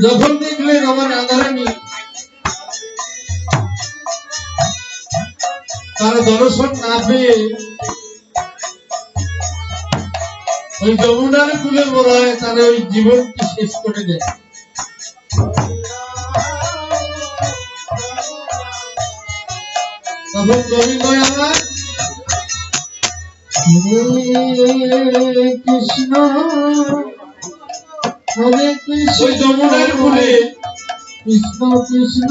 যখন দেখলেন আমার রাধারানী তার দর্শন না পেয়ে ওই যমুনার কুলে বলা হয় তারা ওই জীবনটি শেষ করে দেয়। তখন গোবিন্দ আমার কৃষ্ণ হরে কৃষ্ণ ওই যমুনার কুলে কৃষ্ণ কৃষ্ণ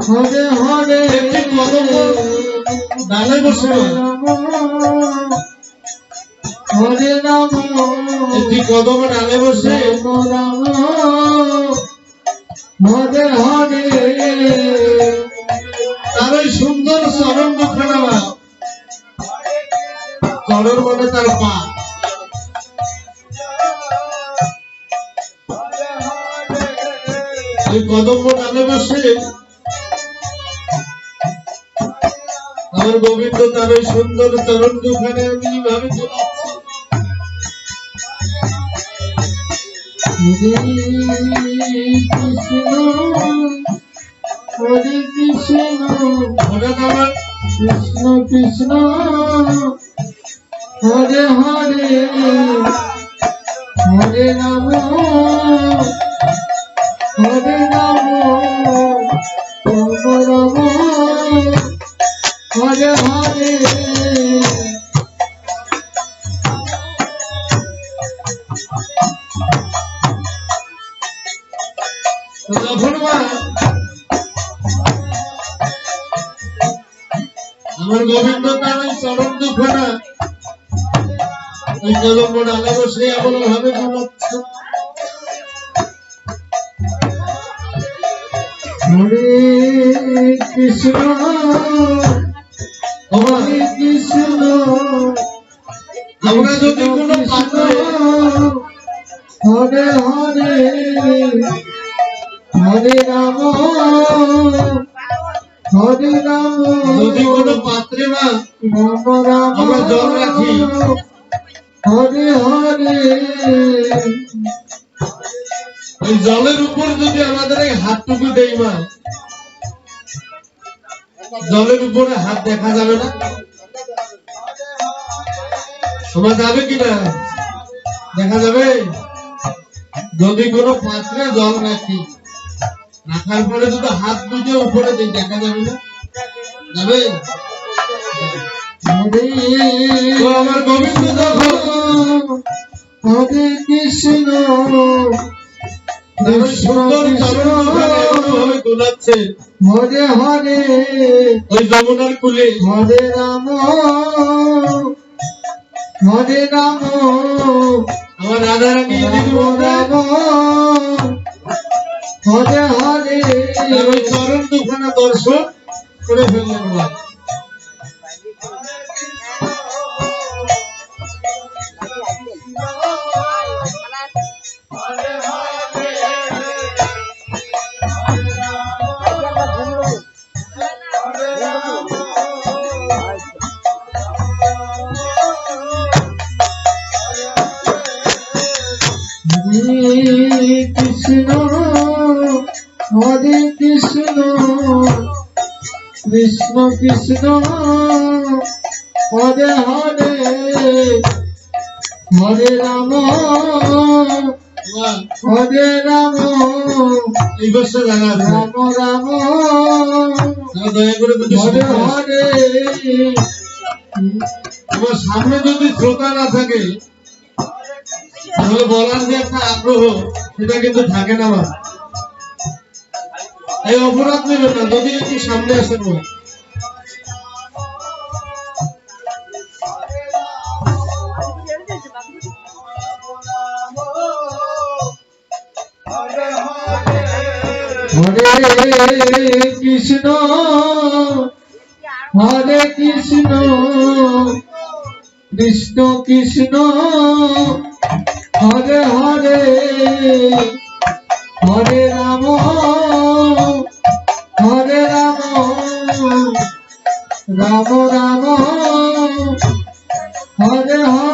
হরে হরে ডালে বসে হরে রাম একটি কদম ডালে বসে রাম হরে হরে তার ওই সুন্দর চরণ দুখানা চরণ মানে তার পা ওই কদম ডালে বসে আমার গোবিন্দ তার ওই সুন্দর চরণ দুখানে আমি ভাবে হরে কৃষ্ণ হরে আমার কৃষ্ণ কৃষ্ণ হরে হরে হরে রাম হরে রাম রাম হরে হরে আমার গোবিন্দ তার ওই চরণ দুখানা ওই কদম ডালে বসে এমন ভাবে ঘুমাচ্ছে হরে কৃষ্ণ হরে কৃষ্ণ আমরা যদি কোনো পাত্রে হরে হরে হরে রাম হরে রাম যদি কোনো পাত্রে বা রাম রাম আমরা জল রাখি হরে হরে ওই জলের উপর যদি আমাদের এই হাতটুকু দেই মা জলের উপরে হাত দেখা যাবে না শোনা যাবে কিনা দেখা যাবে যদি কোনো পাত্রে জল রাখি রাখার পরে যদি হাত দুটো উপরে দিই দেখা যাবে না যাবে আমার গোবিন্দ যখন হরে কৃষ্ণ সুন্দর চরণভাবে গোলাচ্ছে হরে হরে ওই যমুনার কুলে হরে রাম হরে রাম আমার রাধারানী রাম হরে হরে ওই চরণ দুখানা দর্শন করে ফেললেন কৃষ্ণ হরে কৃষ্ণ কৃষ্ণ কৃষ্ণ হরে হরে হরে রাম হরে রাম এই বছর রাম রাম দয়া করে হরে হরে আমার সামনে যদি শ্রোতা না থাকে তাহলে বলার যে একটা আগ্রহ সেটা কিন্তু থাকে না আমার এই অপরাধ নেবেন না যদি একটু সামনে আসেন হরে কৃষ্ণ হরে কৃষ্ণ কৃষ্ণ কৃষ্ণ হরে হরে হরে রাম হরে রাম রাম রাম হরে হরে